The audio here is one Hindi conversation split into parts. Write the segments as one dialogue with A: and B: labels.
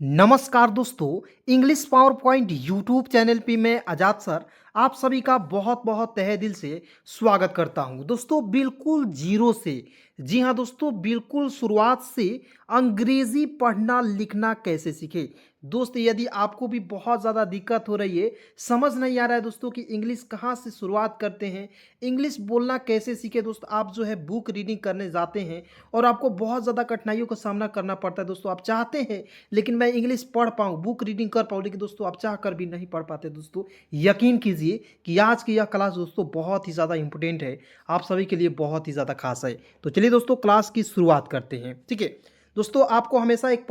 A: नमस्कार दोस्तों, English power point YouTube channel पे मैं आजाद सर आप सभी का बहुत बहुत तहे दिल से स्वागत करता हूं। दोस्तों बिल्कुल जीरो से, जी हाँ दोस्तों, बिल्कुल शुरुआत से अंग्रेजी पढ़ना लिखना कैसे सीखे। दोस्त यदि आपको भी बहुत ज़्यादा दिक्कत हो रही है, समझ नहीं आ रहा है दोस्तों कि इंग्लिश कहाँ से शुरुआत करते हैं, इंग्लिश बोलना कैसे सीखे। दोस्त आप जो है बुक रीडिंग करने जाते हैं और आपको बहुत ज़्यादा कठिनाइयों का सामना करना पड़ता है। दोस्तों आप चाहते हैं लेकिन मैं इंग्लिश पढ़ पाऊँ, बुक रीडिंग कर पाऊँ, लेकिन दोस्तों आप चाह कर भी नहीं पढ़ पाते। दोस्तों यकीन कीजिए कि आज की यह क्लास दोस्तों बहुत ही ज़्यादा इंपॉर्टेंट है, आप सभी के लिए बहुत ही ज़्यादा खास है। तो चलिए दोस्तों क्लास की शुरुआत करते हैं। ठीक है दोस्तों, आपको हमेशा एक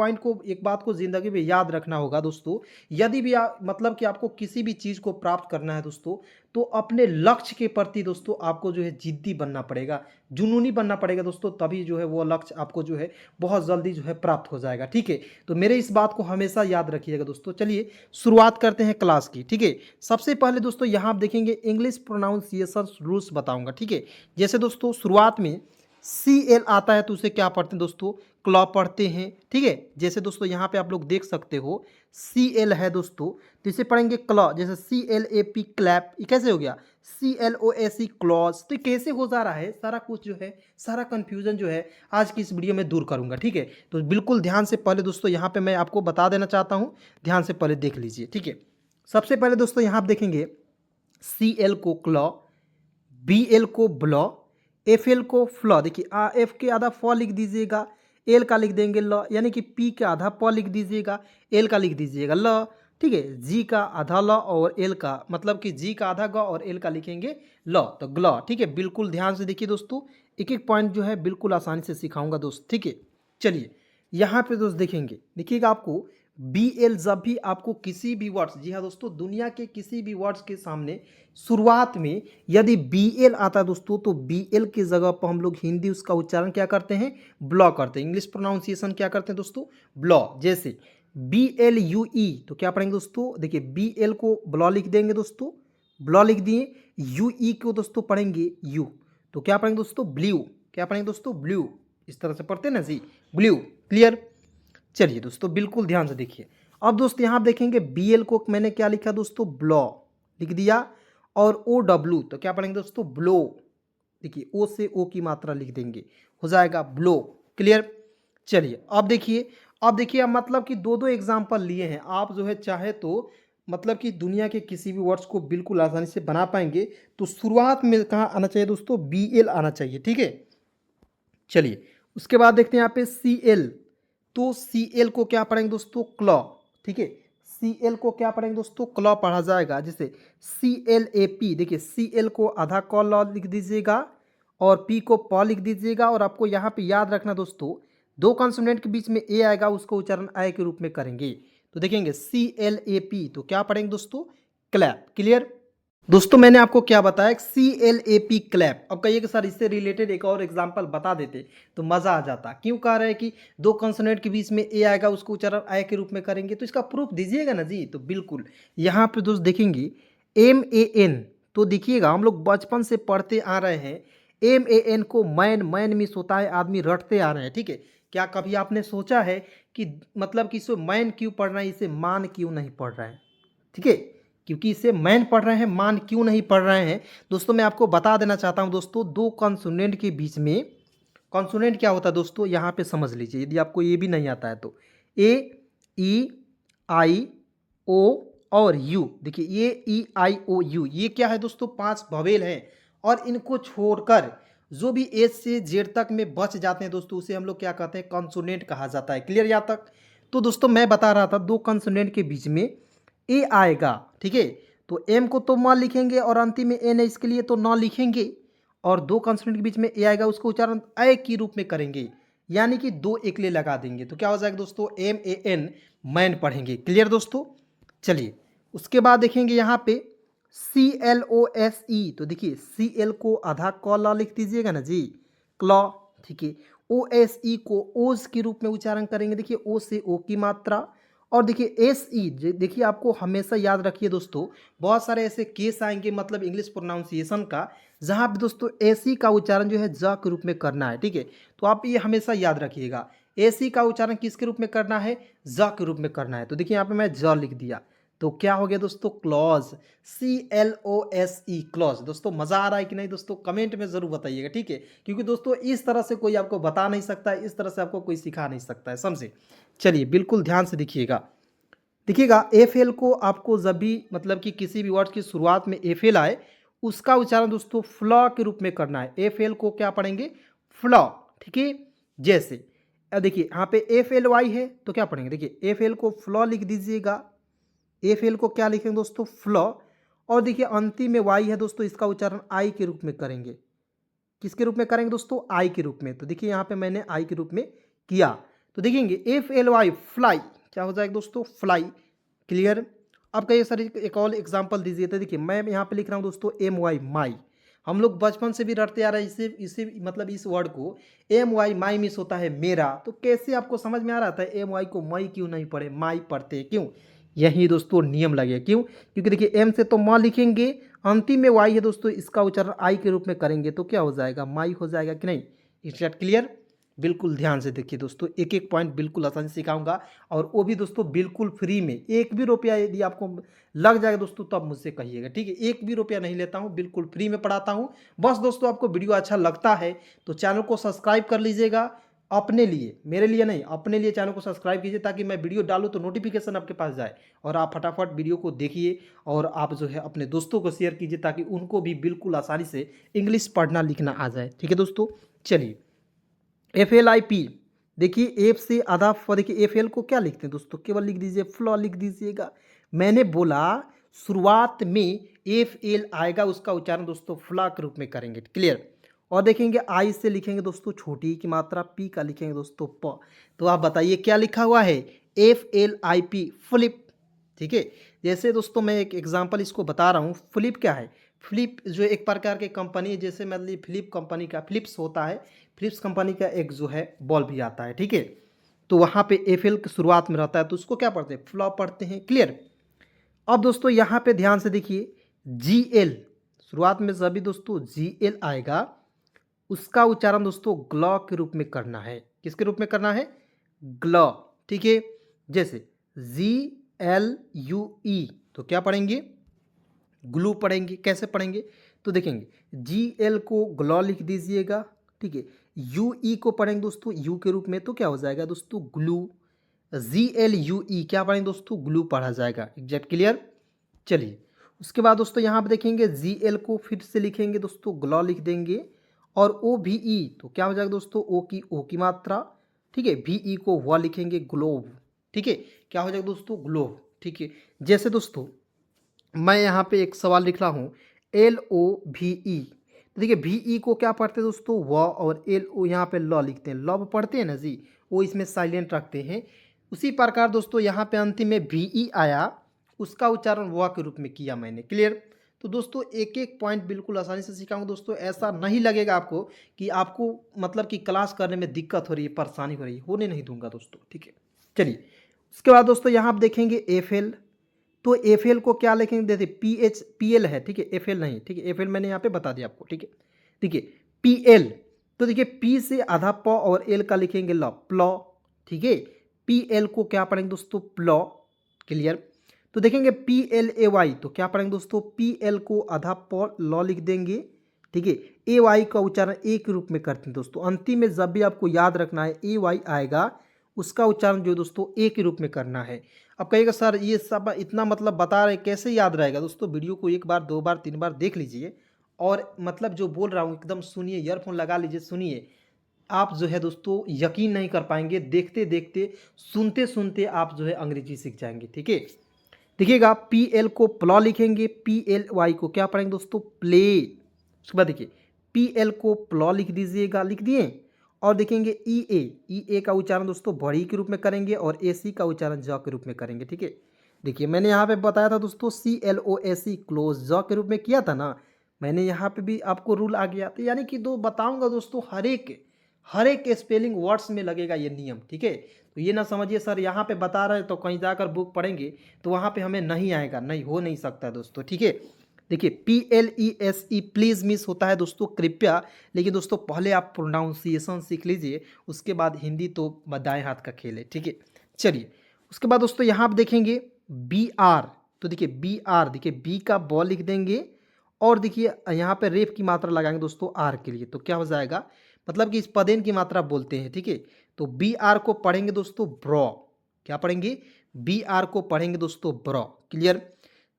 A: बात को ज़िंदगी में याद रखना होगा दोस्तों। यदि भी मतलब कि आपको किसी भी चीज़ को प्राप्त करना है दोस्तों, तो अपने लक्ष्य के प्रति दोस्तों आपको जो है जिद्दी बनना पड़ेगा, जुनूनी बनना पड़ेगा दोस्तों। तभी जो है वो लक्ष्य आपको जो है बहुत जल्दी जो है प्राप्त हो जाएगा। ठीक है, तो मेरे इस बात को हमेशा याद रखिएगा दोस्तों। चलिए शुरुआत करते हैं क्लास की। ठीक है, सबसे पहले दोस्तों यहाँ आप देखेंगे इंग्लिश प्रोनाउंसिएशन रूल्स बताऊंगा। ठीक है, जैसे दोस्तों शुरुआत में सी एल आता है तो उसे क्या पढ़ते हैं दोस्तों, क्लॉ पढ़ते हैं। ठीक है, जैसे दोस्तों यहाँ पे आप लोग देख सकते हो सी एल है दोस्तों, तो इसे पढ़ेंगे क्लॉ। जैसे C L A P clap, ये कैसे हो गया C L O S E close. तो ये कैसे हो जा रहा है, सारा कुछ जो है, सारा कंफ्यूजन जो है आज की इस वीडियो में दूर करूंगा। ठीक है, तो बिल्कुल ध्यान से पहले दोस्तों यहाँ पे मैं आपको बता देना चाहता हूँ, ध्यान से पहले देख लीजिए। ठीक है, सबसे पहले दोस्तों यहाँ आप देखेंगे सी एल को क्लॉ, बी एल को ब्लॉ, एफ एल को फ्लॉ। देखिए एफ के आधा फॉ लिख दीजिएगा, एल का लिख देंगे ल, यानी कि पी का आधा प लिख दीजिएगा, एल का लिख दीजिएगा ल। ठीक है, जी का आधा ल और एल का, मतलब कि जी का आधा ग और एल का लिखेंगे ल, तो ग्ल। ठीक है, बिल्कुल ध्यान से देखिए दोस्तों, एक एक पॉइंट जो है बिल्कुल आसानी से सिखाऊंगा दोस्त। ठीक है, चलिए यहाँ पे दोस्त देखेंगे, देखिएगा आपको बी एल जब भी आपको किसी भी वर्ड्स, जी हाँ दोस्तों, दुनिया के किसी भी वर्ड्स के सामने शुरुआत में यदि बी एल आता है दोस्तों, तो बी एल की जगह पर हम लोग हिंदी उसका उच्चारण क्या करते हैं, ब्लॉ करते हैं। इंग्लिश प्रोनाउंसिएशन क्या करते हैं दोस्तों, ब्लॉ। जैसे बी एल यू ई, तो क्या पढ़ेंगे दोस्तों, देखिए बी एल को ब्लॉ लिख देंगे दोस्तों, ब्लॉ लिख दिए। यू ई को दोस्तों पढ़ेंगे यू, तो क्या पढ़ेंगे दोस्तों, ब्लू। क्या पढ़ेंगे दोस्तों, ब्लू। इस तरह से पढ़ते हैं ना जी, ब्लू। क्लियर। चलिए दोस्तों बिल्कुल ध्यान से देखिए। अब दोस्तों यहाँ आप देखेंगे बी एल को मैंने क्या लिखा दोस्तों, ब्लॉ लिख दिया, और ओ डब्लू, तो क्या पढ़ेंगे दोस्तों, ब्लो। देखिए ओ से ओ की मात्रा लिख देंगे, हो जाएगा ब्लो। क्लियर। चलिए अब देखिए अब मतलब कि दो दो एग्जाम्पल लिए हैं आप, जो है चाहे तो मतलब कि दुनिया के किसी भी वर्ड्स को बिल्कुल आसानी से बना पाएंगे। तो शुरुआत में कहाँ आना चाहिए दोस्तों, बी एल आना चाहिए। ठीक है, चलिए उसके बाद देखते हैं यहाँ पे सी एल, तो सी एल को क्या पढ़ेंगे दोस्तों, क्लॉ। ठीक है, सी एल को क्या पढ़ेंगे दोस्तों, क्लॉ पढ़ा जाएगा। जैसे सी एल ए पी, देखिए सी एल को आधा क लॉ लिख दीजिएगा और पी को प लिख दीजिएगा। और आपको यहाँ पे याद रखना दोस्तों, दो कॉन्सोनेंट के बीच में ए आएगा, उसको उच्चारण आय के रूप में करेंगे। तो देखेंगे सी एल ए पी, तो क्या पढ़ेंगे दोस्तों, क्लैप। क्लियर। दोस्तों मैंने आपको क्या बताया, C L A P clap. अब कहिए कि सर इससे रिलेटेड एक और एग्जांपल बता देते तो मज़ा आ जाता। क्यों कह रहे हैं कि दो कॉन्सोनेंट के बीच में ए आएगा, उसको उच्चारण आय के रूप में करेंगे, तो इसका प्रूफ दीजिएगा ना जी। तो बिल्कुल यहाँ पे दोस्त देखेंगे एम ए एन, तो देखिएगा हम लोग बचपन से पढ़ते आ रहे हैं, एम ए एन को मैन, मैन मिस होता है, आदमी रटते आ रहे हैं। ठीक है, क्या कभी आपने सोचा है कि मतलब कि इसे मैन क्यों पढ़ रहे हैं, इसे मान क्यों नहीं पढ़ रहे हैं। ठीक है, क्योंकि इसे मैन पढ़ रहे हैं, मान क्यों नहीं पढ़ रहे हैं। दोस्तों मैं आपको बता देना चाहता हूं दोस्तों, दो कॉन्सोनेंट के बीच में, कॉन्सोनेंट क्या होता है दोस्तों, यहाँ पे समझ लीजिए यदि आपको ये भी नहीं आता है तो, ए ई आई ओ और यू। देखिए ए ई आई ओ यू, ये क्या है दोस्तों, पांच ववेल हैं, और इनको छोड़कर जो भी एच से जेड तक में बच जाते हैं दोस्तों, उसे हम लोग क्या कहते हैं, कॉन्सोनेंट कहा जाता है। क्लियर यहाँ तक। तो दोस्तों मैं बता रहा था दो कॉन्सोनेंट के बीच में ए आएगा। ठीक है, तो एम को तो म लिखेंगे और अंतिम में एन है, इसके लिए तो न लिखेंगे, और दो कॉन्सोनेंट के बीच में ए आएगा, उसको उच्चारण अ के रूप में करेंगे, यानी कि दो एकले लगा देंगे। तो क्या हो जाएगा दोस्तों, एम ए एन, मैन पढ़ेंगे। क्लियर दोस्तों। चलिए उसके बाद देखेंगे यहाँ पे सी एल ओ एस ई, तो देखिए सी एल को आधा क ल लिख दीजिएगा ना जी, क्लॉ। ठीक है, ओ एस ई को ओज के रूप में उच्चारण करेंगे। देखिए ओ से ओ की मात्रा, और देखिए एस ई, देखिए आपको हमेशा याद रखिए दोस्तों, बहुत सारे ऐसे केस आएंगे मतलब इंग्लिश प्रोनाउंसिएशन का, जहाँ पे दोस्तों एस ई का उच्चारण जो है ज के रूप में करना है। ठीक है, तो आप ये हमेशा याद रखिएगा, एसी का उच्चारण किसके रूप में करना है, ज के रूप में करना है। तो देखिए यहाँ पे मैं ज लिख दिया, तो क्या हो गया दोस्तों, क्लॉज, CLOSE, क्लॉज। दोस्तों मजा आ रहा है कि नहीं दोस्तों, कमेंट में जरूर बताइएगा, ठीक है। क्योंकि दोस्तों इस तरह से कोई आपको बता नहीं सकता है, इस तरह से आपको कोई सिखा नहीं सकता है, समझे। चलिए बिल्कुल ध्यान से देखिएगा। देखिएगा FL को आपको जब भी मतलब कि किसी भी वर्ड की शुरुआत में FL आए, उसका उच्चारण दोस्तों फ्लॉ के रूप में करना है। FL को क्या पढ़ेंगे, फ्लॉ, ठीक है। जैसे अब देखिए यहाँ पे FLY है तो क्या पढ़ेंगे, देखिए FL को फ्लॉ लिख दीजिएगा। FL को क्या लिखेंगे दोस्तों, फ्लॉ। और देखिए अंतिम में Y है दोस्तों, इसका उच्चारण आई के रूप में करेंगे। किसके रूप में करेंगे दोस्तों, आई के रूप में। तो देखिए यहाँ पे मैंने आई के रूप में किया, तो देखेंगे FLY, फ्लाई, क्या हो जाएगा दोस्तों, फ्लाई। क्लियर। अब कहिए सर एक और एग्जांपल दीजिए। तो देखिए मैं यहाँ पे लिख रहा हूँ दोस्तों MY, माई। हम लोग बचपन से भी रटते आ रहे हैं इसे इसे मतलब इस वर्ड को MY, माई मिस होता है मेरा। तो कैसे आपको समझ में आ रहा था MY को मई क्यों नहीं पढ़े, माई पढ़ते हैं, क्यों, यही दोस्तों नियम लगे। क्यों, क्योंकि देखिए M से तो माँ लिखेंगे, अंतिम में Y है दोस्तों, इसका उच्चारण आई के रूप में करेंगे तो क्या हो जाएगा, माई हो जाएगा कि नहीं। It's clear. बिल्कुल ध्यान से देखिए दोस्तों, एक एक पॉइंट बिल्कुल आसानी से सिखाऊंगा, और वो भी दोस्तों बिल्कुल फ्री में। एक भी रुपया यदि आपको लग जाएगा दोस्तों तो आप मुझसे कहिएगा, ठीक है। एक भी रुपया नहीं लेता हूँ, बिल्कुल फ्री में पढ़ाता हूँ। बस दोस्तों आपको वीडियो अच्छा लगता है तो चैनल को सब्सक्राइब कर लीजिएगा, अपने लिए, मेरे लिए नहीं, अपने लिए चैनल को सब्सक्राइब कीजिए, ताकि मैं वीडियो डालूँ तो नोटिफिकेशन आपके पास जाए और आप फटाफट वीडियो को देखिए, और आप जो है अपने दोस्तों को शेयर कीजिए, ताकि उनको भी बिल्कुल आसानी से इंग्लिश पढ़ना लिखना आ जाए, ठीक है दोस्तों। चलिए FLIP, देखिए एफ से आधा देखिए FL को क्या लिखते हैं दोस्तों, केवल लिख दीजिए फ्लॉ लिख दीजिएगा। मैंने बोला शुरुआत में FL आएगा, उसका उच्चारण दोस्तों फ्लॉ के रूप में करेंगे, क्लियर। और देखेंगे आई से लिखेंगे दोस्तों छोटी की मात्रा, पी का लिखेंगे दोस्तों प। तो आप बताइए क्या लिखा हुआ है, FLIP, फ्लिप, ठीक है। जैसे दोस्तों मैं एक एग्जांपल इसको बता रहा हूँ, फ्लिप क्या है, फ्लिप जो एक प्रकार की कंपनी है, जैसे मतलब फ्लिप कंपनी का फ्लिप्स होता है, फिलिप्स कंपनी का एक जो है बॉल भी आता है, ठीक है। तो वहाँ पे FL की शुरुआत में रहता है, तो उसको क्या पढ़ते हैं, फ्लॉप पढ़ते हैं, क्लियर। अब दोस्तों यहाँ पे ध्यान से देखिए, GL शुरुआत में सभी दोस्तों GL आएगा, उसका उच्चारण दोस्तों ग्लॉ के रूप में करना है। किसके रूप में करना है, ग्लॉ, ठीक है। जैसे GLUE, तो क्या पढ़ेंगे, ग्लू पढ़ेंगे। कैसे पढ़ेंगे, तो देखेंगे GL को ग्लॉ लिख दीजिएगा, ठीक है। UE को पढ़ेंगे दोस्तों यू के रूप में, तो क्या हो जाएगा दोस्तों, ग्लू। GLUE क्या पढ़ेंगे दोस्तों, ग्लू पढ़ा जाएगा, एग्जैक्ट, क्लियर। चलिए उसके बाद दोस्तों यहाँ पे देखेंगे GL को फिर से लिखेंगे दोस्तों, ग्लॉ लिख देंगे। और OVE, तो क्या हो जाएगा दोस्तों, ओ की मात्रा, ठीक है। VE को वह लिखेंगे, ग्लोब, ठीक है। क्या हो जाएगा दोस्तों, ग्लोब, ठीक है। जैसे दोस्तों मैं यहाँ पे एक सवाल लिख रहा हूँ, LOVE, तो देखिए VE को क्या पढ़ते हैं दोस्तों, व, और LO यहाँ पे लॉ लिखते हैं, लॉ पढ़ते हैं ना जी, वो इसमें साइलेंट रखते हैं। उसी प्रकार दोस्तों यहाँ पे अंतिम में VE आया, उसका उच्चारण व के रूप में किया मैंने, क्लियर। तो दोस्तों एक एक पॉइंट बिल्कुल आसानी से सिखाऊंगा दोस्तों, ऐसा नहीं लगेगा आपको कि आपको मतलब कि क्लास करने में दिक्कत हो रही है, परेशानी हो रही है, होने नहीं दूंगा दोस्तों, ठीक है। चलिए उसके बाद दोस्तों यहाँ आप देखेंगे FL, तो FL को क्या लिखेंगे, देखिए PL है, ठीक है, FL नहीं, ठीक है। FL मैंने यहाँ पे बता दिया आपको, ठीक है। देखिए PL, तो देखिए P से आधा प और L का लिखेंगे लॉ, प्लॉ, ठीक है। PL को क्या पढ़ेंगे दोस्तों, प्लॉ, क्लियर। तो देखेंगे PLAY, तो क्या पढ़ेंगे दोस्तों, PL को आधा प लॉ लिख देंगे, ठीक है। AY का उच्चारण ए के रूप में करते हैं दोस्तों, अंतिम में जब भी आपको याद रखना है AY आएगा, उसका उच्चारण जो दोस्तों ए के रूप में करना है। अब कहिएगा सर ये सब इतना मतलब बता रहे कैसे याद रहेगा, दोस्तों वीडियो को एक बार, दो बार, तीन बार देख लीजिए, और मतलब जो बोल रहा हूँ एकदम सुनिए, ईयरफोन लगा लीजिए, सुनिए। आप जो है दोस्तों यकीन नहीं कर पाएंगे, देखते देखते, सुनते सुनते आप जो है अंग्रेजी सीख जाएंगे, ठीक है। देखिएगा PL को प्लॉ लिखेंगे, PLY को क्या पढ़ेंगे दोस्तों, प्ले। उसके बाद देखिए PL को प्लॉ लिख दीजिएगा, लिख दिए। और देखेंगे EA का उच्चारण दोस्तों बड़ी के रूप में करेंगे, और AC का उच्चारण ज के रूप में करेंगे, ठीक है। देखिए मैंने यहाँ पे बताया था दोस्तों CLOSE, क्लोज, ज के रूप में किया था ना, मैंने यहाँ पे भी आपको रूल आ गया, तो यानी कि दो बताऊंगा दोस्तों, हर एक स्पेलिंग वर्ड्स में लगेगा ये नियम, ठीक है। तो ये ना समझिए सर यहाँ पे बता रहे हैं तो कहीं जाकर बुक पढ़ेंगे तो वहाँ पे हमें नहीं आएगा, नहीं, हो नहीं सकता दोस्तों, ठीक है। देखिए PLESE प्लीज़ मिस होता है दोस्तों कृपया, लेकिन दोस्तों पहले आप प्रोनाउंसिएशन सीख लीजिए, उसके बाद हिंदी तो दाएँ हाथ का खेल है, ठीक है। चलिए उसके बाद दोस्तों यहाँ आप देखेंगे BR, तो देखिए BR, देखिए बी का बॉ लिख देंगे और देखिए यहाँ पे रेफ की मात्रा लगाएंगे दोस्तों आर के लिए, तो क्या हो जाएगा, मतलब कि इस पदेन की मात्रा बोलते हैं, ठीक है। तो BR को पढ़ेंगे दोस्तों ब्रॉ, क्या पढ़ेंगे, BR को पढ़ेंगे दोस्तों ब्रॉ, क्लियर।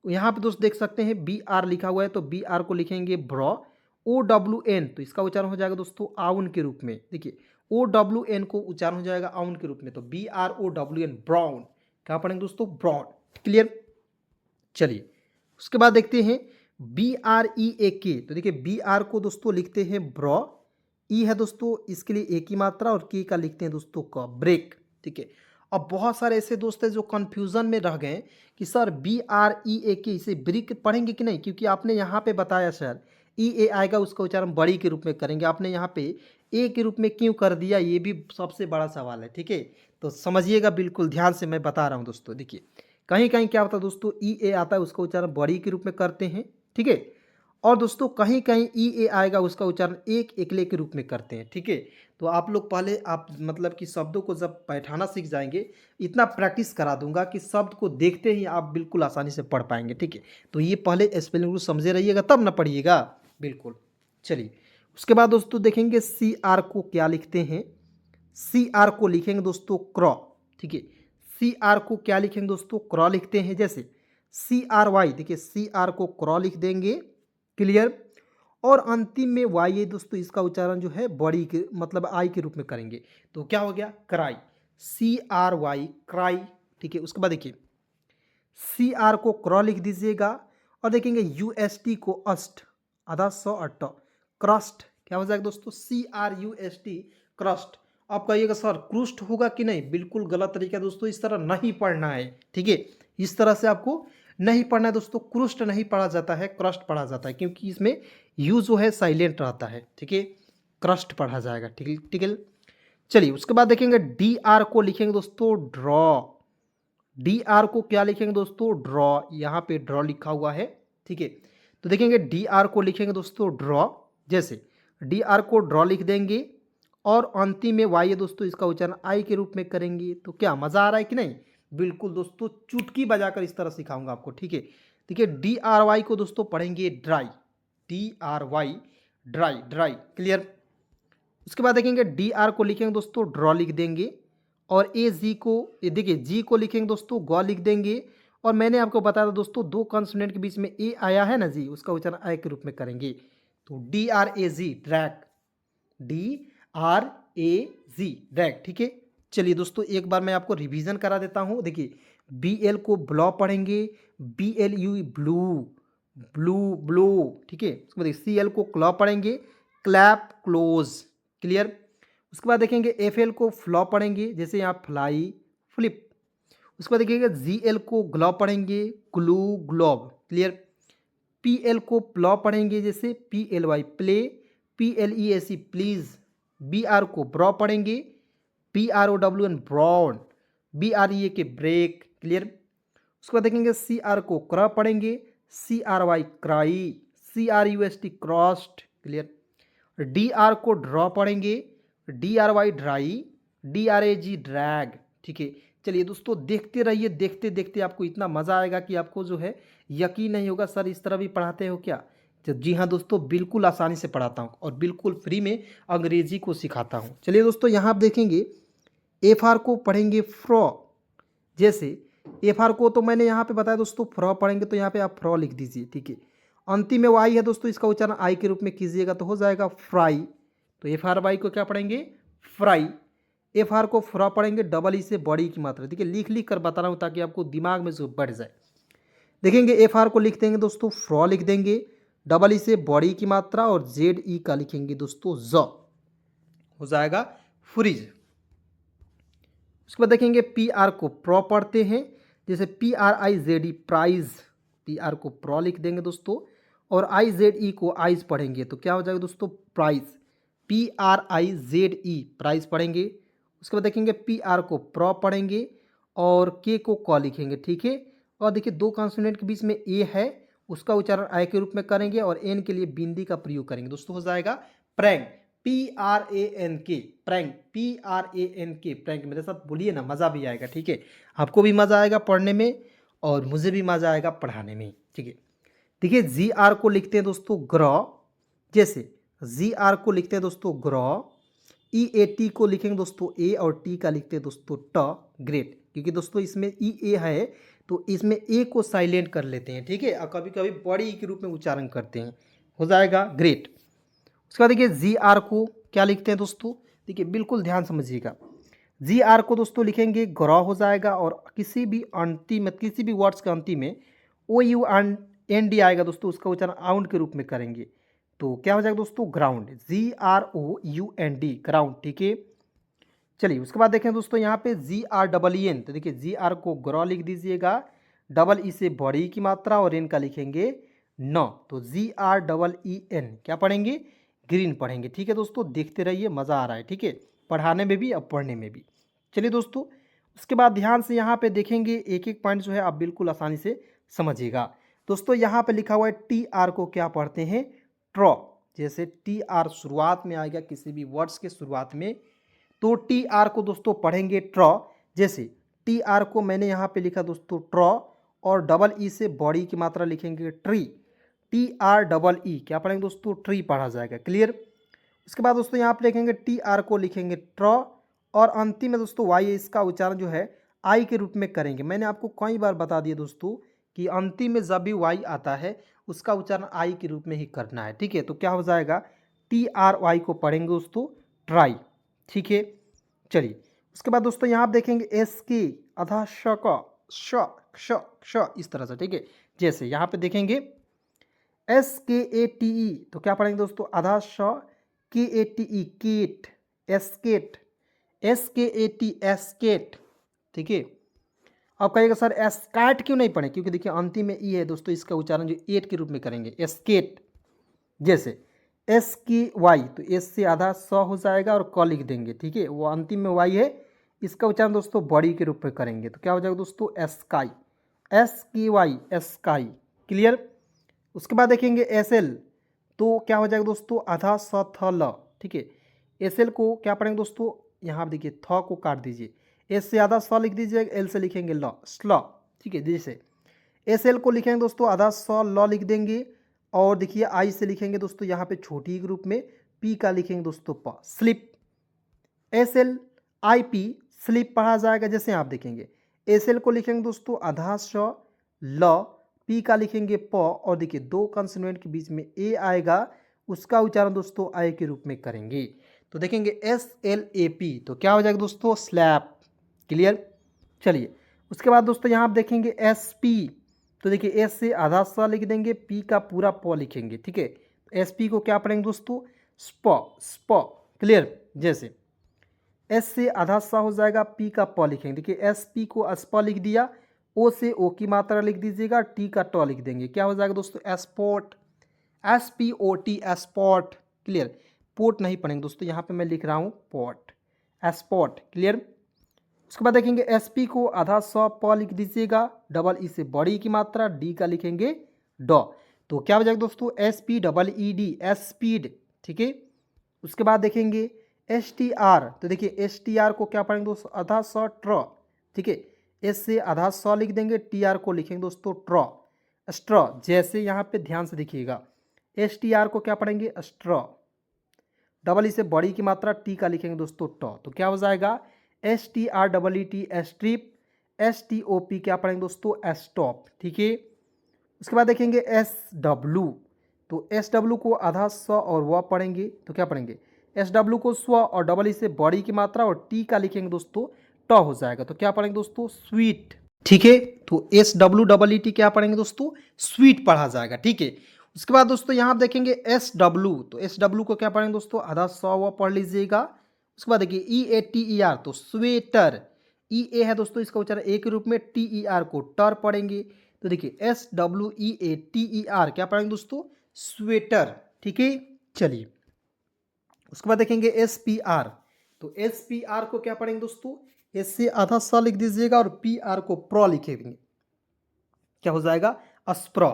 A: यहाँ पे दोस्त देख सकते हैं BR लिखा हुआ है, तो BR को लिखेंगे ब्रॉ, OWN तो इसका उच्चारण हो जाएगा दोस्तों आउन के रूप में, देखिए OWN को उच्चारण हो जाएगा आउन के रूप में, तो BROWN ब्राउन, क्या पढ़ेंगे दोस्तों ब्राउन, क्लियर। चलिए उसके बाद देखते हैं BREAK, तो देखिए BR को दोस्तों लिखते हैं ब्रॉ, ई है दोस्तों इसके लिए एक ही मात्रा और के का लिखते हैं दोस्तों का ब्रेक, ठीक है। अब बहुत सारे ऐसे दोस्त हैं जो कंफ्यूजन में रह गए कि सर BREAK इसे ब्रिक पढ़ेंगे कि नहीं, क्योंकि आपने यहाँ पे बताया सर E A आएगा उसका उच्चारण बड़ी के रूप में करेंगे, आपने यहाँ पे ए के रूप में क्यों कर दिया, ये भी सबसे बड़ा सवाल है, ठीक है। तो समझिएगा बिल्कुल ध्यान से, मैं बता रहा हूँ दोस्तों। देखिए कहीं कहीं क्या होता है दोस्तों EA आता है उसका उच्चारण बड़ी के रूप में करते हैं, ठीक है। और दोस्तों कहीं कहीं EA आएगा उसका उच्चारण एक एकले के रूप में करते हैं, ठीक है। तो आप लोग पहले आप मतलब कि शब्दों को जब बैठाना सीख जाएंगे, इतना प्रैक्टिस करा दूंगा कि शब्द को देखते ही आप बिल्कुल आसानी से पढ़ पाएंगे, ठीक है। तो ये पहले स्पेलिंग रूल समझे रहिएगा तब ना पढ़िएगा, बिल्कुल। चलिए उसके बाद दोस्तों देखेंगे CR को क्या लिखते हैं, CR को लिखेंगे दोस्तों क्रॉ, ठीक है। CR को क्या लिखेंगे दोस्तों क्रॉ लिखते हैं, जैसे CRY, देखिए CR को क्रॉ लिख देंगे, क्लियर। और अंतिम में वाई है दोस्तों, इसका उच्चारण जो है बड़ी के मतलब आई के रूप में करेंगे, तो क्या हो गया क्राई, CRY क्राई, ठीक है। उसके बाद देखिए CR को क्रॉ लिख दीजिएगा और देखेंगे UST को अस्ट, आधा सौ अट्ठ, क्रस्ट, क्या हो जाएगा दोस्तों CRUST क्रस्ट। आप कहिएगा सर क्रुस्ट होगा कि नहीं, बिल्कुल गलत तरीका है दोस्तों, इस तरह नहीं पढ़ना है, ठीक है। इस तरह से आपको नहीं पढ़ना है दोस्तों, क्रुस्ट नहीं पढ़ा जाता है, क्रस्ट पढ़ा जाता है, क्योंकि इसमें यू जो है साइलेंट रहता है, ठीक है। क्रस्ट पढ़ा जाएगा, ठीक है ठीक है। चलिए उसके बाद देखेंगे DR को लिखेंगे दोस्तों ड्रॉ, DR को क्या लिखेंगे दोस्तों ड्रॉ, यहाँ पे ड्रॉ लिखा हुआ है, ठीक है। तो देखेंगे DR को लिखेंगे दोस्तों ड्रॉ, जैसे DR को ड्रॉ लिख देंगे और अंतिम में वाई है दोस्तों, इसका उच्चारण आई के रूप में करेंगे, तो क्या मज़ा आ रहा है कि नहीं, बिल्कुल दोस्तों चुटकी बजाकर इस तरह सिखाऊंगा आपको, ठीक है। देखिए DRY को दोस्तों पढ़ेंगे dry, DRY dry dry, clear. उसके बाद देखेंगे DR को लिखेंगे दोस्तों ड्रॉ लिख देंगे और AG को देखिए जी को लिखेंगे दोस्तों गौ लिख देंगे, और मैंने आपको बताया था दोस्तों दो कॉन्सोनेंट के बीच में ए आया है ना जी, उसका उच्चारण आई के रूप में करेंगे, तो DRAG ड्रैग, DRAG ड्रैग, ठीक है। चलिए दोस्तों एक बार मैं आपको रिवीजन करा देता हूँ, देखिए BL को ब्लॉ पढ़ेंगे, BLU ब्लू, ब्लू ब्लू, ठीक है। उसके बाद CL को क्लॉ पढ़ेंगे, क्लैप क्लोज, क्लियर। उसके बाद देखेंगे FL को फ्लॉ पढ़ेंगे, जैसे यहाँ फ्लाई फ्लिप। उसके बाद देखिएगा GL को ग्लॉ पढ़ेंगे, ग्लू ग्लोब, क्लियर। PL को प्लॉ पढ़ेंगे, जैसे PLY play, PLESE please. BR को ब्रॉ पढ़ेंगे, BROWN brown, BREA break, clear. उसके बाद देखेंगे CR को क्र पढ़ेंगे, CRY cry, CRUST crossed, clear. DR को ड्रॉ पढ़ेंगे, DRY ड्राई, DRAG ड्रैग, ठीक है। चलिए दोस्तों देखते रहिए, देखते देखते आपको इतना मज़ा आएगा कि आपको जो है यकीन नहीं होगा सर इस तरह भी पढ़ाते हो क्या। तो जी हाँ दोस्तों बिल्कुल आसानी से पढ़ाता हूँ और बिल्कुल फ्री में अंग्रेजी को सिखाता हूँ। चलिए दोस्तों यहाँ आप देखेंगे FR को पढ़ेंगे फ्रॉ, जैसे FR को तो मैंने यहाँ पे बताया दोस्तों फ्रॉ पढ़ेंगे, तो यहाँ पे आप फ्रॉ लिख दीजिए, ठीक है। अंतिम में वाई है दोस्तों, इसका उच्चारण आई के रूप में कीजिएगा तो हो जाएगा फ्राई, तो FRY को क्या पढ़ेंगे फ्राई। FR को फ्रॉ पढ़ेंगे, डबल ई से बड़ी की मात्रा, देखिए लिख लिख कर बता रहा हूँ ताकि आपको दिमाग में जो बढ़ जाए। देखेंगे FR को लिख देंगे दोस्तों फ्रॉ लिख देंगे, डबल ई से बड़ी की मात्रा, और ZE का लिखेंगे दोस्तों ज, हो जाएगा फ्रीज। उसके बाद देखेंगे PR को प्रो पढ़ते हैं, जैसे PRIZE प्राइज, PR को प्रो लिख देंगे दोस्तों, और IZE को आइज पढ़ेंगे, तो क्या हो जाएगा दोस्तों प्राइज, PRIZE प्राइज पढ़ेंगे। उसके बाद देखेंगे PR को प्रो पढ़ेंगे और K को क लिखेंगे, ठीक है। और देखिए दो कॉन्सोनेंट के बीच में A है, उसका उच्चारण आय के रूप में करेंगे और एन के लिए बिंदी का प्रयोग करेंगे। दोस्तों हो जाएगा prank, PRANK, prank, PRANK, prank. मेरे साथ बोलिए ना, मज़ा भी आएगा। ठीक है, आपको भी मज़ा आएगा पढ़ने में और मुझे भी मज़ा आएगा पढ़ाने में। ठीक है, देखिए GR को लिखते हैं दोस्तों ग्रह, जैसे GR को लिखते हैं दोस्तों ग्रह, EAT को लिखेंगे दोस्तों ए और टी का लिखते हैं दोस्तों ट, ग्रेट। क्योंकि दोस्तों इसमें EA है तो इसमें ए को साइलेंट कर लेते हैं। ठीक है, और कभी कभी बड़ी ई के रूप में उच्चारण करते हैं, हो जाएगा ग्रेट। उसके बाद देखिए GR को क्या लिखते हैं दोस्तों, देखिए बिल्कुल ध्यान समझिएगा। GR को दोस्तों लिखेंगे ग्रह हो जाएगा और किसी भी अंतिम में, किसी भी वर्ड्स के अंतिम में OUND आएगा दोस्तों, उसका उच्चारण आउंड के रूप में करेंगे तो क्या हो जाएगा दोस्तों ग्राउंड, GROUND, ग्राउंड। ठीक है, चलिए उसके बाद देखें दोस्तों यहाँ पे GREEN, तो देखिए GR को ग्रह लिख दीजिएगा, डबल ई से बड़ी की मात्रा और एन का लिखेंगे न, तो GREEN क्या पढ़ेंगे, ग्रीन पढ़ेंगे। ठीक है दोस्तों, देखते रहिए, मज़ा आ रहा है। ठीक है, पढ़ाने में भी और पढ़ने में भी। चलिए दोस्तों, उसके बाद ध्यान से यहाँ पे देखेंगे, एक एक पॉइंट जो है आप बिल्कुल आसानी से समझिएगा। दोस्तों यहाँ पे लिखा हुआ है TR को क्या पढ़ते हैं, ट्रॉ। जैसे TR शुरुआत में आएगा किसी भी वर्ड्स के शुरुआत में तो TR को दोस्तों पढ़ेंगे ट्रॉ। जैसे TR को मैंने यहाँ पे लिखा दोस्तों ट्रॉ और डबल ई से बॉडी की मात्रा लिखेंगे ट्री, TREE क्या पढ़ेंगे दोस्तों, ट्री पढ़ा जाएगा। क्लियर। उसके बाद दोस्तों यहाँ पे लिखेंगे TR को लिखेंगे ट्रॉ और अंतिम में दोस्तों वाई, इसका उच्चारण जो है आई के रूप में करेंगे। मैंने आपको कई बार बता दिया दोस्तों कि अंतिम में जब भी वाई आता है उसका उच्चारण आई के रूप में ही करना है। ठीक है, तो क्या हो जाएगा TRY को पढ़ेंगे दोस्तों ट्राई। ठीक है, चलिए उसके बाद दोस्तों यहाँ आप देखेंगे SK आधा श क श श श इस तरह से। ठीक है, जैसे यहाँ पे देखेंगे SKATE तो क्या पढ़ेंगे दोस्तों आधा श KATE केट, एस्केट, SKAT एस्केट। ठीक है, अब कहिएगा सर एस्कैट क्यों नहीं पढ़े, क्योंकि देखिए अंतिम में ई है दोस्तों, इसका उच्चारण जो एट के रूप में करेंगे एस्केट। जैसे SKY तो एस से आधा स हो जाएगा और क लिख देंगे। ठीक है, वो अंतिम में वाई है, इसका उच्चारण दोस्तों बड़ी के रूप में करेंगे तो क्या हो जाएगा दोस्तों एस्काई, SKY एस्काई। क्लियर। उसके बाद देखेंगे SL तो क्या हो जाएगा दोस्तों आधा स थ ल। ठीक है, SL को क्या पढ़ेंगे दोस्तों, यहाँ देखिए थ को काट दीजिए, एस से आधा स लिख दीजिए, एल से लिखेंगे ल, स्ल। ठीक है, जैसे SL को लिखेंगे दोस्तों आधा स ल लिख देंगे और देखिए आई से लिखेंगे दोस्तों यहाँ पे छोटी ग्रुप में, पी का लिखेंगे दोस्तों प, स्लिप, SLIP स्लिप पढ़ा जाएगा। जैसे आप देखेंगे SL को लिखेंगे दोस्तों आधा श ल, पी का लिखेंगे प और देखिए दो कंसोनेंट के बीच में ए आएगा, उसका उच्चारण दोस्तों आई के रूप में करेंगे तो देखेंगे SLAP तो क्या हो जाएगा दोस्तों स्लैप। क्लियर। चलिए उसके बाद दोस्तों यहाँ आप देखेंगे SP तो देखिए एस से आधा स लिख देंगे, पी का पूरा प लिखेंगे। ठीक है, SP को क्या पढ़ेंगे दोस्तों स्प, स्प। क्लियर। जैसे एस से आधा सा हो जाएगा, पी का प लिखेंगे। देखिए SP को स्प लिख दिया, ओ से ओ की मात्रा लिख दीजिएगा, टी का ट लिख देंगे, क्या हो जाएगा दोस्तों एस्पोर्ट, SPOT एस्पोर्ट। क्लियर। पोर्ट नहीं पढ़ेंगे दोस्तों, यहाँ पे मैं लिख रहा हूँ पोर्ट, एस्पोर्ट। क्लियर। उसके बाद देखेंगे SP को आधा स प लिख दीजिएगा, डबल ई से बड़ी की मात्रा, डी का लिखेंगे ड, तो क्या हो जाएगा दोस्तों SPEED स्पीड। ठीक है। उसके बाद देखेंगे STR तो देखिए STR को क्या पढ़ेंगे दोस्तों आधा स ट्र। ठीक है, एस से आधा स लिख देंगे, TR को लिखेंगे दोस्तों ट्र, स्ट्र। जैसे यहाँ पे ध्यान से देखिएगा STR को क्या पढ़ेंगे स्ट्र, डबल ई से बड़ी की मात्रा, टी का लिखेंगे दोस्तों ट, तो क्या हो जाएगा STREET स्ट्रिप, STOP क्या पढ़ेंगे दोस्तों स्टॉप। ठीक है। उसके बाद देखेंगे SW तो SW को आधा स और व पढ़ेंगे तो क्या पढ़ेंगे SW को स्व और डबल ई से बड़ी की मात्रा और टी का लिखेंगे दोस्तों ट हो जाएगा, तो क्या पढ़ेंगे दोस्तों स्वीट। ठीक है, तो SWEET क्या पढ़ेंगे दोस्तों स्वीट पढ़ा जाएगा। ठीक है। उसके बाद दोस्तों यहाँ आप देखेंगे SW तो SW को क्या पढ़ेंगे दोस्तों आधा स व पढ़ लीजिएगा। उसके बाद देखिए EATER तो स्वेटर, EA है दोस्तों, इसका उच्चारण ए के रूप में, TER को टर पढ़ेंगे तो देखिए SWEATER क्या पढ़ेंगे दोस्तों स्वेटर। ठीक है। चलिए उसके बाद देखेंगे SPR तो SPR को क्या पढ़ेंगे दोस्तों, एस से आधा स लिख दीजिएगा और PR को प्र लिखेंगे, क्या हो जाएगा अस्प्र।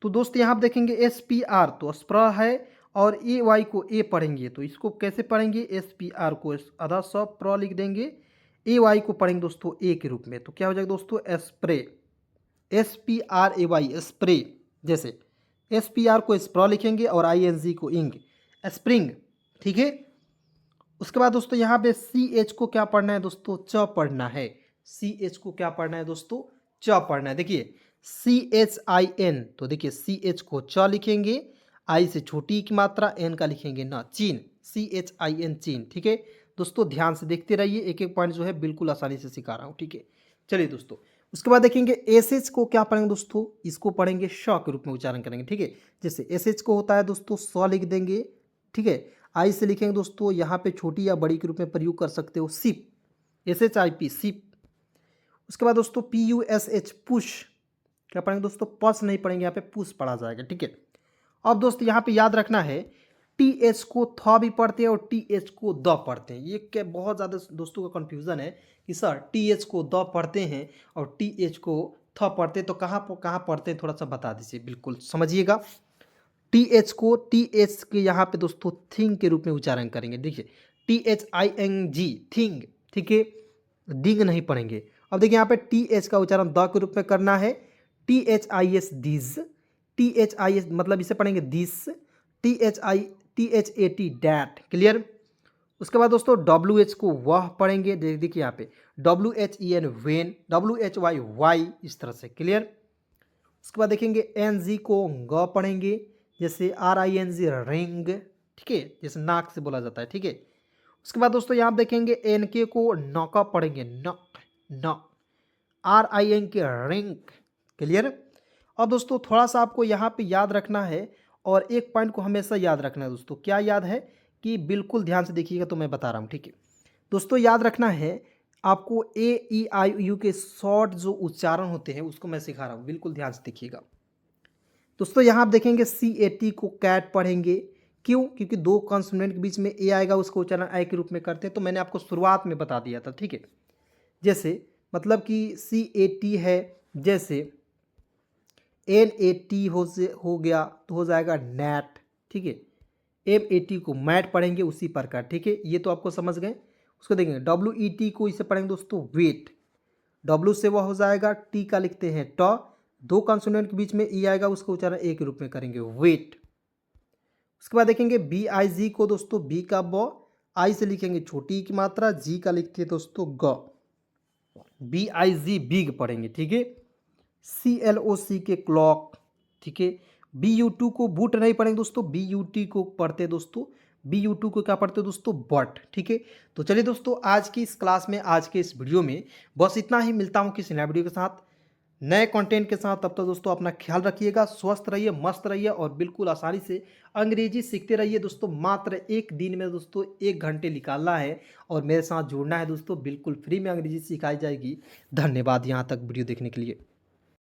A: तो दोस्त यहाँ आप देखेंगे एस पी आर तो स्प्र है, और ए वाई को ए पढ़ेंगे तो इसको कैसे पढ़ेंगे, एस पी आर को आधा स प्र लिख देंगे, ए वाई को पढ़ेंगे दोस्तों ए के रूप में, तो क्या हो जाएगा दोस्तों spray, S P R A Y spray. जैसे एस पी आर को स्प्र लिखेंगे और आई एन जी को इंग, स्प्रिंग, ठीक है। उसके बाद दोस्तों यहाँ पे सी एच को क्या पढ़ना है दोस्तों, च पढ़ना है, सी एच को क्या पढ़ना है दोस्तों, च पढ़ना है। देखिए सी एच आई एन, तो देखिए सी एच को च लिखेंगे, आई से छोटी की मात्रा, एन का लिखेंगे ना, चीन, सी एच आई एन चीन, ठीक है। दोस्तों ध्यान से देखते रहिए, एक एक पॉइंट जो है बिल्कुल आसानी से सिखा रहा हूँ, ठीक है। चलिए दोस्तों उसके बाद देखेंगे एस एच को क्या पढ़ेंगे दोस्तों, इसको पढ़ेंगे श के रूप में उच्चारण करेंगे, ठीक है। जैसे एस एच को होता है दोस्तों स लिख देंगे, ठीक है। आई से लिखेंगे दोस्तों, यहाँ पे छोटी या बड़ी के रूप में प्रयोग कर सकते हो, sip, S H I P, sip. उसके बाद दोस्तों P U S H, push, क्या पढ़ेंगे दोस्तों, पस नहीं पढ़ेंगे, यहाँ पे पुश पढ़ा जाएगा, ठीक है। अब दोस्त यहाँ पे याद रखना है, टी एच को थ भी पढ़ते हैं और टी एच को द पढ़ते हैं। ये क्या बहुत ज़्यादा दोस्तों का कन्फ्यूज़न है कि सर टी एच को द पढ़ते हैं और टी एच को थ पढ़ते हैं, तो कहाँ पढ़ते हैं, थोड़ा सा बता दीजिए, बिल्कुल समझिएगा। टी एच को, टी एच के यहाँ पे दोस्तों थिंग के रूप में उच्चारण करेंगे, देखिए T H I N G, thing, ठीक है, डिंग नहीं पढ़ेंगे। अब देखिए यहाँ पे टी एच का उच्चारण द के रूप में करना है, T H I S this, T H I S मतलब इसे पढ़ेंगे this, T H A T that, clear. उसके बाद दोस्तों डब्ल्यू एच को वह पढ़ेंगे, देखिए यहाँ पे W H E N when, W H Y why, इस तरह से, क्लियर। उसके बाद देखेंगे एन जी को ग पढ़ेंगे, जैसे R I N G ring, ठीक है, जैसे नाक से बोला जाता है, ठीक है। उसके बाद दोस्तों यहाँ देखेंगे एन के को न का पढ़ेंगे, न, न, आर आई एन के रिंग, क्लियर। अब दोस्तों थोड़ा सा आपको यहाँ पे याद रखना है, और एक पॉइंट को हमेशा याद रखना है दोस्तों, क्या याद है कि बिल्कुल ध्यान से देखिएगा, तो मैं बता रहा हूँ, ठीक है। दोस्तों याद रखना है आपको ए ई आई यू के शॉर्ट जो उच्चारण होते हैं उसको मैं सिखा रहा हूँ, बिल्कुल ध्यान से देखिएगा। दोस्तों यहाँ आप देखेंगे सी ए टी को कैट पढ़ेंगे, क्यों, क्योंकि दो कॉन्सोनेंट के बीच में ए आएगा, उसको उच्चारण आई के रूप में करते हैं, तो मैंने आपको शुरुआत में बता दिया था, ठीक है। जैसे मतलब कि सी ए टी है, जैसे एन ए टी हो गया तो हो जाएगा नैट, ठीक है। एम ए टी को मैट पढ़ेंगे उसी प्रकार, ठीक है, ये तो आपको समझ गए। उसको देखेंगे डब्ल्यू ई टी को इसे पढ़ेंगे दोस्तों वेट, डब्ल्यू से वह हो जाएगा, टी का लिखते हैं ट, दो कॉन्सोनेंट के बीच में ई आएगा, उसको उच्चारण ए के रूप में करेंगे वेट। उसके बाद देखेंगे बी आई जी को दोस्तों, बी का ब, आई से लिखेंगे छोटी की मात्रा, जी का लिखते हैं दोस्तों ग, बी आई जी बिग पढ़ेंगे, ठीक है। सी एल ओ सी के क्लॉक, ठीक है। बी यू टू को बूट नहीं पढ़ेंगे दोस्तों, बी यू टी को पढ़ते दोस्तों, बी यू टू को क्या पढ़ते दोस्तों, बट, ठीक है। तो चलिए दोस्तों आज की इस क्लास में, आज के इस वीडियो में बस इतना ही, मिलता हूँ किसी नए वीडियो के साथ, नए कंटेंट के साथ। तब तक दोस्तों अपना ख्याल रखिएगा, स्वस्थ रहिए, मस्त रहिए और बिल्कुल आसानी से अंग्रेजी सीखते रहिए दोस्तों। मात्र एक दिन में दोस्तों 1 घंटे निकालना है और मेरे साथ जुड़ना है दोस्तों, बिल्कुल फ्री में अंग्रेजी सिखाई जाएगी। धन्यवाद यहाँ तक वीडियो देखने के लिए।